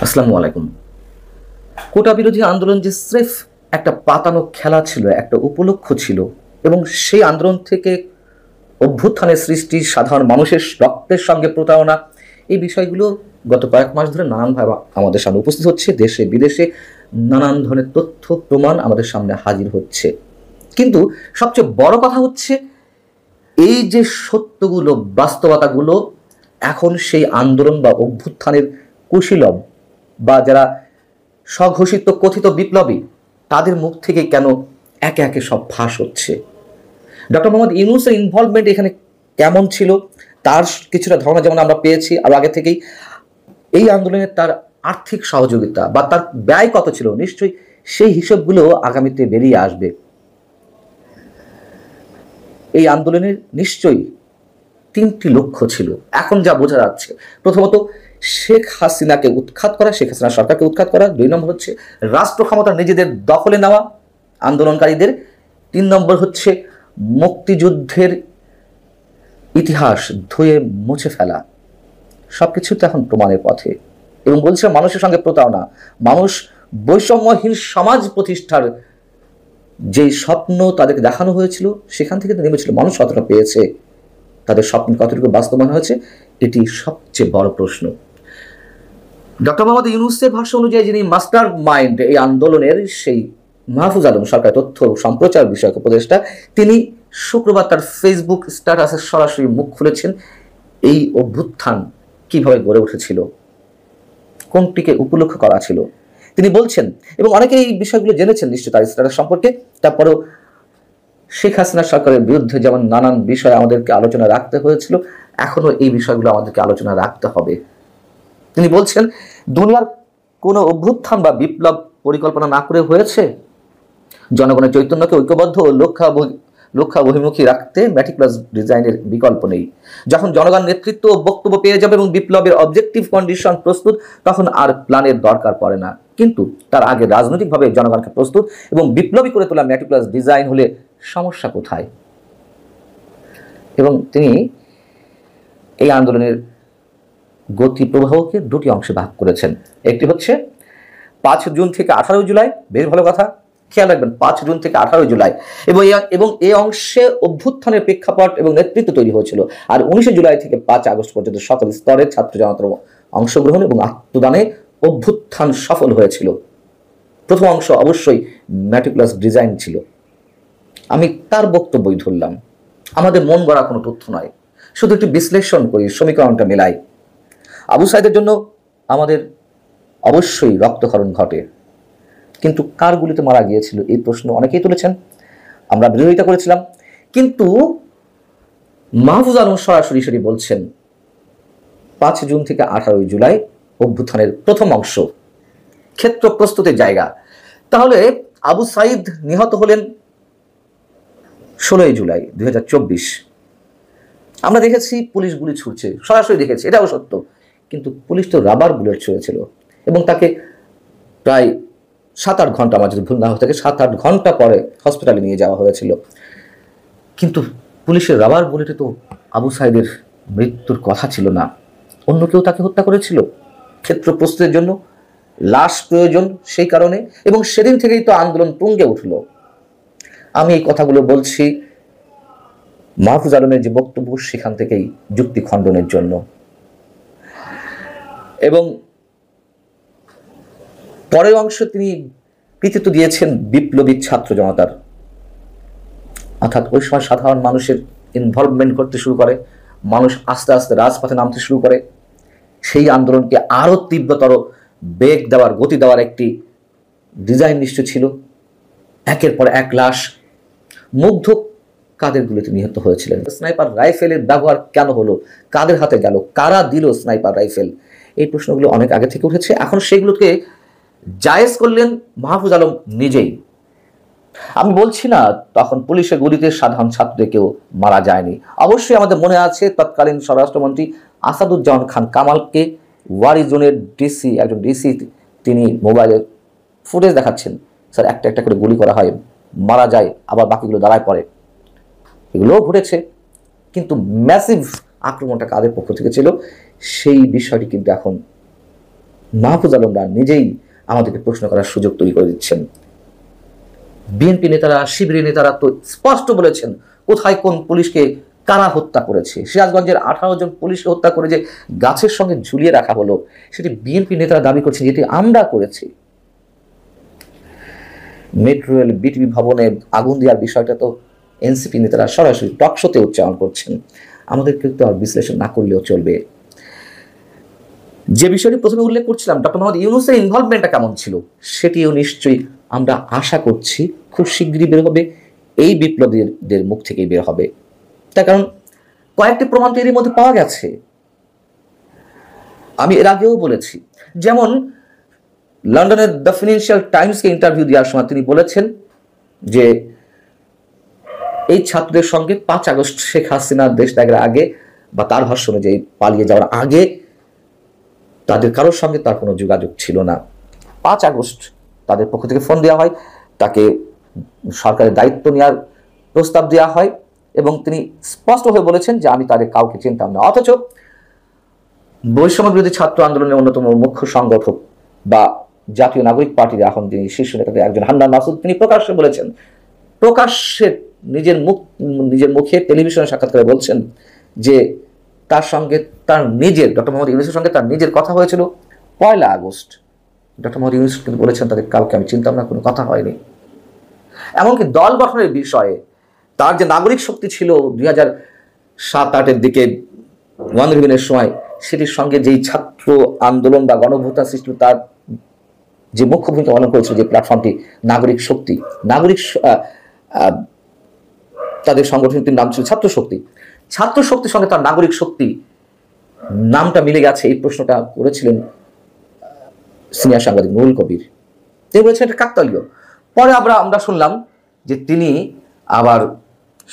আসসালামু আলাইকুম। কোটা বিরোধী আন্দোলন যে স্রেফ একটা পাতানো খেলা ছিল, একটা উপলক্ষ ছিল, এবং সেই আন্দোলন থেকে অভ্যুত্থানের সৃষ্টি, সাধারণ মানুষের রক্তের সঙ্গে প্রতারণা, এই বিষয়গুলো গত কয়েক মাস ধরে নানানভাবে আমাদের সামনে উপস্থিত হচ্ছে। দেশে বিদেশে নানান ধরনের তথ্য প্রমাণ আমাদের সামনে হাজির হচ্ছে। কিন্তু সবচেয়ে বড় কথা হচ্ছে, এই যে সত্যগুলো, বাস্তবতাগুলো এখন সেই আন্দোলন বা অভ্যুত্থানের কুশীলব বা যারা স্বঘোষিত কথিত বিপ্লবী, তাদের মুখ থেকে কেন একে একে সব ফাঁস হচ্ছে? ডক্টর মোহাম্মদ ইউনূসের ইনভলভমেন্ট এখানে কেমন ছিল, তার কিছুটা ধারণা যেমন আমরা পেয়েছি, আর আগে থেকেই এই আন্দোলনে তার আর্থিক সহযোগিতা বা তার ব্যয় কত ছিল, নিশ্চয়ই সেই হিসাবগুলো আগামীতে বেরিয়ে আসবে। এই আন্দোলনের নিশ্চয়ই তিনটি লক্ষ্য ছিল এখন যা বোঝা যাচ্ছে। প্রথমত, শেখ হাসিনাকে উৎখাত করা, শেখ হাসিনা সরকারকে উৎখাত করা। 2 নম্বর হচ্ছে রাষ্ট্র ক্ষমতা নিজেদের দখলে নেওয়া আন্দোলনকারীদের। 3 নম্বর হচ্ছে মুক্তিযুদ্ধের ইতিহাস ধুয়ে মুছে ফেলা। সবকিছু তো এখন প্রমাণের পথে, এবং বলছে মানুষের সঙ্গে প্রতারণা। মানুষ বৈষম্যহীন সমাজ প্রতিষ্ঠার যে স্বপ্ন তাদেরকে দেখানো হয়েছিল, সেখান থেকে তো নেমেছিল। মানুষ কতটা পেয়েছে, তাদের স্বপ্ন কতটুকু বাস্তবায়ন হয়েছে, এটি সবচেয়ে বড় প্রশ্ন। ডক্টর মোহাম্মদ ইউনূসের ভাষ্য অনুযায়ী যিনি মাস্টার মাইন্ড এই আন্দোলনের, সেই মাহফুজ আলম সরকার তথ্য সম্প্রচার বিষয়ক উপদেষ্টা, তিনি শুক্রবার তার ফেসবুক স্ট্যাটাসে সরাসরি মুখ খুলেছেন এই অভ্যুত্থান কিভাবে গড়ে উঠেছিল, কোনটিকে উপলক্ষ করা ছিল। তিনি বলছেন, এবং অনেকে এই বিষয়গুলো জেনেছেন নিশ্চয় তার স্ট্যাটাস সম্পর্কে, তারপরেও শেখ হাসিনা সরকারের বিরুদ্ধে যেমন নানান বিষয় আমাদেরকে আলোচনা রাখতে হয়েছিল, এখনো এই বিষয়গুলো আমাদেরকে আলোচনা রাখতে হবে। তিনি বলছেন, দুনিয়ার কোনো অভ্যুত্থান বা বিপ্লব পরিকল্পনা না করে হয়েছে। জনগণের চৈতন্যকে ঐক্যবদ্ধ ও লক্ষ্যাভিমুখী রাখতে ম্যাটিকুলাস ডিজাইনের বিকল্প নেই। যখন জনগণ নেতৃত্ব ও বক্তব্য পেয়ে যাবে এবং বিপ্লবের অবজেক্টিভ কন্ডিশন প্রস্তুত, তখন আর প্ল্যানের দরকার পড়ে না। কিন্তু তার আগে রাজনৈতিকভাবে জনগণকে প্রস্তুত এবং বিপ্লবী করে তোলা ম্যাটিকুলাস ডিজাইন হলে সমস্যা কোথায়? এবং তিনি এই আন্দোলনের গতি প্রবাহকে 2টি অংশে ভাগ করেছেন। একটি হচ্ছে 5 জুন থেকে 18 জুলাই, বেশ ভালো কথা, খেয়াল রাখবেন, 5 জুন থেকে 18 জুলাই, এবং এই অংশে অভ্যুত্থানের প্রেক্ষাপট এবং নেতৃত্ব তৈরি হয়েছিল। আর 19 জুলাই থেকে 5 আগস্ট পর্যন্ত সকল স্তরের ছাত্র জনতার অংশগ্রহণ এবং আত্মদানে অভ্যুত্থান সফল হয়েছিল। প্রথম অংশ অবশ্যই ম্যাটিকুলাস ডিজাইন ছিল। আমি তার বক্তব্যই ধরলাম, আমাদের মন গড়া কোনো তথ্য নয়, শুধু একটু বিশ্লেষণ করি, সমীকরণটা মেলাই। আবু সাইদের জন্য আমাদের অবশ্যই রক্তক্ষরণ ঘটে, কিন্তু কার গুলিতে মারা গিয়েছিল এই প্রশ্ন অনেকেই তুলেছেন, আমরা বিরোধিতা করেছিলাম। কিন্তু মাহফুজ আলম সরাসরি বলছেন 5 জুন থেকে 18 জুলাই অভ্যুত্থানের প্রথম অংশ, ক্ষেত্র প্রস্তুতের জায়গা। তাহলে আবু সাইদ নিহত হলেন 16 জুলাই 2024। আমরা দেখেছি পুলিশ গুলি ছুড়ছে, সরাসরি দেখেছি, এটাও সত্য। কিন্তু পুলিশ তো রাবার বুলেট ছুঁড়েছিল এবং তাকে প্রায় 7-8 ঘন্টা, আমার যদি ভুল না হয়ে থাকে, 7-8 ঘন্টা পরে হসপিটালে নিয়ে যাওয়া হয়েছিল। কিন্তু পুলিশের রাবার বুলেটে তো আবু সাইদের মৃত্যুর কথা ছিল না, অন্য কেউ তাকে হত্যা করেছিল। ক্ষেত্র প্রস্তুতের জন্য লাশ প্রয়োজন, সেই কারণে, এবং সেদিন থেকেই তো আন্দোলন তুঙ্গে উঠল। আমি এই কথাগুলো বলছি মাহফুজ আলমের যে বক্তব্য, সেখান থেকেই যুক্তি খণ্ডনের জন্য। এবং পরের অংশে তিনি কৃতিত্ব দিয়েছেন বিপ্লবী ছাত্র জনতার, অর্থাৎ ওই সময় সাধারণ মানুষের ইনভলভমেন্ট করতে শুরু করে, মানুষ আস্তে আস্তে রাজপথে নামতে শুরু করে। সেই আন্দোলনকে আরও তীব্রতর বেগ দেওয়ার, গতি দেওয়ার একটি ডিজাইন নিশ্চয় ছিল। একের পর এক লাশ, মুগ্ধ কাদের গুলিতে নিহত হয়েছিলেন। স্নাইপার রাইফেলের ব্যবহার কেন হলো, কাদের হাতে গেল, কারা দিল স্নাইপার রাইফেল, এই প্রশ্নগুলো অনেক আগে থেকে উঠেছে। এখন সেগুলোকে জায়েজ করলেন মাহফুজ আলম নিজেই। আমি বলছি না তখন পুলিশের গুলিতে সাধারণ ছাত্রদের কেউ মারা যায়নি। অবশ্যই আমাদের মনে আছে তৎকালীন স্বরাষ্ট্রমন্ত্রী আসাদুজ্জামান খান কামালকে ওয়ারি জোনের একজন ডিসি, তিনি মোবাইলে ফুটেজ দেখাচ্ছেন, স্যার একটা একটা করে গুলি করা হয়, মারা যায়, আবার বাকিগুলো দাঁড়ায় পড়ে, এগুলোও ঘটেছে। কিন্তু ম্যাসিভ আক্রমণটা কাদের পক্ষ থেকে ছিল, সেই বিষয়টি কিন্তু এখন মাহফুজ আলমরা নিজেই আমাদেরকে প্রশ্ন করার সুযোগ তৈরি করে দিচ্ছেন। বিএনপি নেতারা, শিবিরের নেতারা তো স্পষ্ট বলেছেন কোথায় কোন পুলিশকে কারা হত্যা করেছে। সিরাজগঞ্জের 18 জন পুলিশকে হত্যা করে যে গাছের সঙ্গে ঝুলিয়ে রাখা হলো, সেটি বিএনপি নেতারা দাবি করছেন যেটি আমরা করেছি। মেট্রো রেল বিটিভি ভবনে আগুন দেওয়ার বিষয়টা তো এনসিপি নেতারা সরাসরি টকশোতে উচ্চারণ করছেন। আমাদের কিন্তু আর বিশ্লেষণ না করলেও চলবে। যে বিষয়টি প্রথমে উল্লেখ করছিলাম, ডক্টর মোহাম্মদ ইউনূসের ইনভলভমেন্টটা কেমন ছিল, সেটিও নিশ্চয়ই আমরা আশা করছি খুব শীঘ্রই বের হবে, এই বিপ্লবীদের মুখ থেকেই বের হবে। তার কারণ কয়েকটি প্রমাণ তো এর মধ্যে পাওয়া গেছে। আমি এর আগেও বলেছি, যেমন লন্ডনের দ্য ফিনান্সিয়াল টাইমসকে ইন্টারভিউ দেওয়ার সময় তিনি বলেছেন যে এই ছাত্রদের সঙ্গে 5 আগস্ট শেখ হাসিনা দেশ ত্যাগের আগে বা তার ভাষ্য অনুযায়ী পালিয়ে যাওয়ার আগে তাদের কারোর সঙ্গে তার কোনো যোগাযোগ ছিল না। 5 আগস্ট তাদের পক্ষ থেকে ফোন দেওয়া হয়, তাকে সরকারের দায়িত্ব নেওয়ার প্রস্তাব দেওয়া হয় এবং তিনি স্পষ্ট হয়ে বলেছেন যে আমি তাদের কাউকে চিনতাম না। অথচ বৈষম্য বিরোধী ছাত্র আন্দোলনের অন্যতম মুখ্য সংগঠক বা জাতীয় নাগরিক পার্টির এখন যিনি শীর্ষ নেতাদের একজন হান্নান মাসুদ, তিনি প্রকাশ্যে বলেছেন, প্রকাশ্যে নিজের মুখে টেলিভিশনে সাক্ষাৎকারে বলছেন যে তার সঙ্গে তার নিজের, ডক্টর মোহাম্মদ ইউনূসের সঙ্গে তার নিজের কথা হয়েছিল 1 আগস্ট। ডক্টর মোহাম্মদ ইউনূস কিন্তু বলেছেন তাদের কাউকে আমি চিনতাম না, কোনো কথা হয়নি। এমনকি দল গঠনের বিষয়ে তার যে নাগরিক শক্তি ছিল 2007-08-এর দিকে ওয়ান রিভিনের সময়, সেটির সঙ্গে যেই ছাত্র আন্দোলন বা গণঅভ্যুত্থান সৃষ্টি, তার যে মুখ্য ভূমিকা পালন করেছিল যে প্ল্যাটফর্মটি নাগরিক শক্তি, তাদের সংগঠনটির নাম ছিল ছাত্র শক্তি। ছাত্র শক্তির সঙ্গে তার নাগরিক শক্তি নামটা মিলে গেছে, এই প্রশ্নটা করেছিলেন সিনিয়র সাংবাদিক নুরুল কবির। তিনি বলেছেন এটা কাকতালীয়। পরে আমরা শুনলাম যে তিনি আবার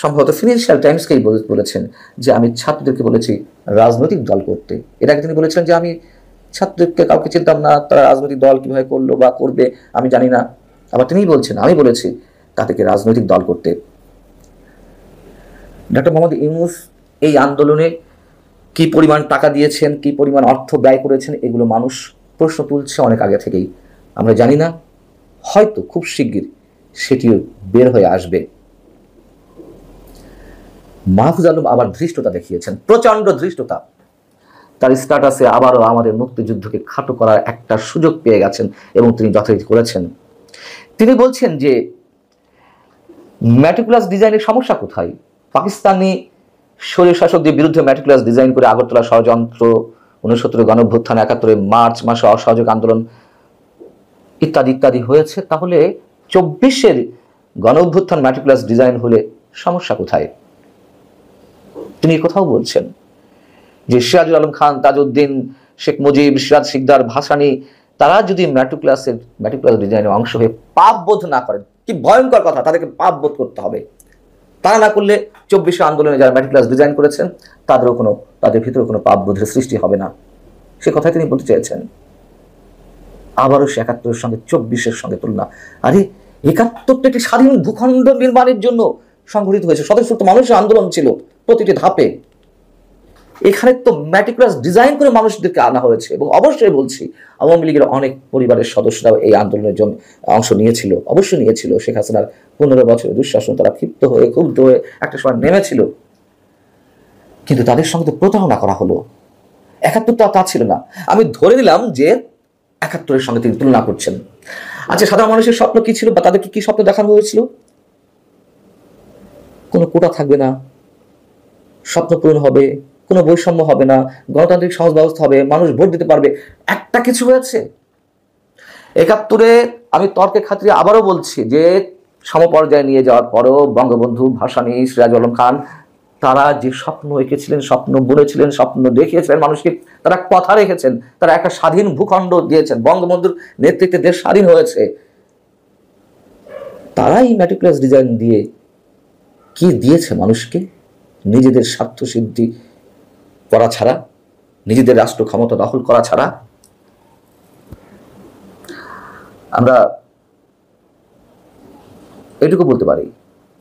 সম্ভবত ফিনান্সিয়াল টাইমসকেই বলেছেন যে আমি ছাত্রদেরকে বলেছি রাজনৈতিক দল করতে। এর আগে তিনি বলেছিলেন যে আমি ছাত্রদেরকে কাউকে চিনতাম না, তারা রাজনৈতিক দল কিভাবে করলো বা করবে আমি জানি না। আবার তিনিই বলছেন আমি বলেছি তাদেরকে রাজনৈতিক দল করতে। ডক্টর মোহাম্মদ ইউনূস এই আন্দোলনে কি পরিমাণ টাকা দিয়েছেন, কি পরিমাণ অর্থ ব্যয় করেছেন, এগুলো মানুষ প্রশ্ন তুলছে অনেক আগে থেকেই। আমরা জানি না, হয়তো খুব শিগগির সেটিও বের হয়ে আসবে। মাহফুজ আলম আবার ধৃষ্টতা দেখিয়েছেন, প্রচন্ড ধৃষ্টতা। তার স্ট্যাটাসে আবারও আমাদের মুক্তিযুদ্ধকে খাটো করার একটা সুযোগ পেয়ে গেছেন এবং তিনি যথারীতি করেছেন। তিনি বলছেন যে ম্যাটিকুলাস ডিজাইনের সমস্যা কোথায়। পাকিস্তানি স্বৈর শাসকদের বিরুদ্ধে ম্যাটিকুলাস ডিজাইন করে আগরতলা ষড়যন্ত্র, 69 গণঅভ্যুত্থান, 71 মার্চ মাসে অসহযোগ আন্দোলন ইত্যাদি ইত্যাদি হয়েছে, তাহলে 24-এর গণঅভ্যুত্থান ম্যাটিকুলাস ডিজাইন হলে সমস্যা কোথায়? তিনি কোথাও বলছেন যে সিরাজুল আলম খান, তাজউদ্দিন, শেখ মুজিব, সিরাজ শিকদার, ভাসানী, তারা যদি ম্যাটিকুলাস ডিজাইনের অংশ হয়ে পাপ বোধ না করেন, কি ভয়ঙ্কর কথা, তাদেরকে পাপ বোধ করতে হবে। তারা না করলে 24 আন্দোলনে যারা ম্যাটিকুলাস ডিজাইন করেছেন তাদের ভিতরে কোনো পাপ বোধের সৃষ্টি হবে না, সে কথাই তিনি বলতে চেয়েছেন। আবারও সে 71-এর সঙ্গে 24-এর সঙ্গে তুলনা। আরে 71টা একটি স্বাধীন ভূখণ্ড নির্মাণের জন্য সংগঠিত হয়েছে, স্বতঃস্ফূর্ত মানুষের আন্দোলন ছিল প্রতিটি ধাপে। এখানে তো ম্যাটিকুলাস ডিজাইন করে মানুষদেরকে আনা হয়েছে। এবং অবশ্যই বলছি, আওয়ামী লীগের অনেক পরিবারের সদস্যরাও এই আন্দোলনের জন্য অংশ নিয়েছিল, অবশ্যই নিয়েছিল। শেখ হাসিনার 15 বছরের দুঃশাসন তারা ক্ষুব্ধ হয়ে একটা সময় নেমেছিল, কিন্তু তাদের সঙ্গে তো প্রতারণা করা হলো। 71টা তা ছিল না। আমি ধরে নিলাম যে 71-এর সঙ্গে তিনি তুলনা করছেন। আচ্ছা, সাধারণ মানুষের স্বপ্ন কি ছিল বা তাদেরকে কি স্বপ্ন দেখানো হয়েছিল? কোনো কোটা থাকবে না, স্বপ্ন পূরণ হবে, কোনো বৈষম্য হবে না, গণতান্ত্রিক সমাজ ব্যবস্থা হবে, মানুষ ভোট দিতে পারবে। একটা কিছু হয়েছে 71-এ। আমি তর্কের খাতিরে আবারও বলছি যে সমপর্যায়ে নিয়ে যাওয়ার পরেও বঙ্গবন্ধু, ভাসানী, সিরাজুল আলম খান, তারা যে স্বপ্ন এঁকেছিলেন, স্বপ্ন বুনেছিলেন, স্বপ্ন দেখিয়েছিলেন মানুষকে, তারা কথা রেখেছেন। তারা একটা স্বাধীন ভূখণ্ড দিয়েছেন, বঙ্গবন্ধুর নেতৃত্বে দেশ স্বাধীন হয়েছে। তারাই ম্যাটিকুলাস ডিজাইন দিয়ে কি দিয়েছে মানুষকে? নিজেদের স্বার্থ সিদ্ধি করা ছাড়া, নিজেদের রাষ্ট্র ক্ষমতা দখল করা ছাড়া। আমরা এটুকু বলতে পারি,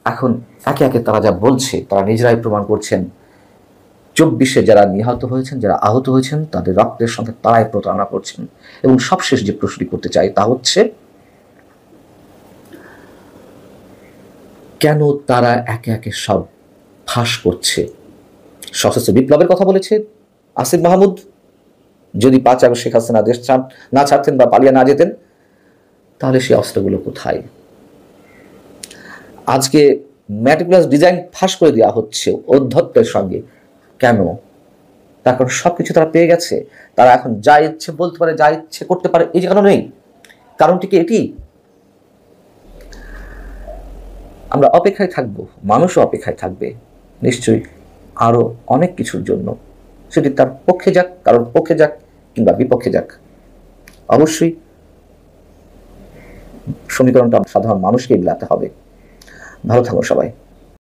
এখন একে একে তারা যা বলছে তারা নিজেরাই প্রমাণ করছেন 24-এ যারা নিহত হয়েছেন, যারা আহত হয়েছেন, তাদের রক্তের সঙ্গে তারাই প্রতারণা করছেন। এবং সবশেষ যে প্রশ্নটি করতে চাই তা হচ্ছে, কেন তারা একে একে সব ফাঁস করছে? সশস্ত্র বিপ্লবের কথা বলেছে আসিফ মাহমুদ। যদি 5 আগস্ট শেখ হাসিনা দেশ না ছাড়তেন বা পালিয়ে না যেতেন, তাহলে সেই অস্ত্রগুলো কোথায়? আজকে ম্যাটিকুলাস ডিজাইন ফাঁস করে দেওয়া হচ্ছে অধ্যত্বের সঙ্গে। কেন? তার কারণ সবকিছু তারা পেয়ে গেছে। তারা এখন যা ইচ্ছে বলতে পারে, যা ইচ্ছে করতে পারে। এই যে কারণ নেই, কারণটি কি এটি? আমরা অপেক্ষায় থাকবো, মানুষও অপেক্ষায় থাকবে নিশ্চয়ই আরো অনেক কিছুর জন্য। সেটি তার পক্ষে যাক, কারোর পক্ষে যাক, কিংবা বিপক্ষে যাক, অবশ্যই সমীকরণটা সাধারণ মানুষকে মিলাতে হবে। ভালো থাকুন সবাই।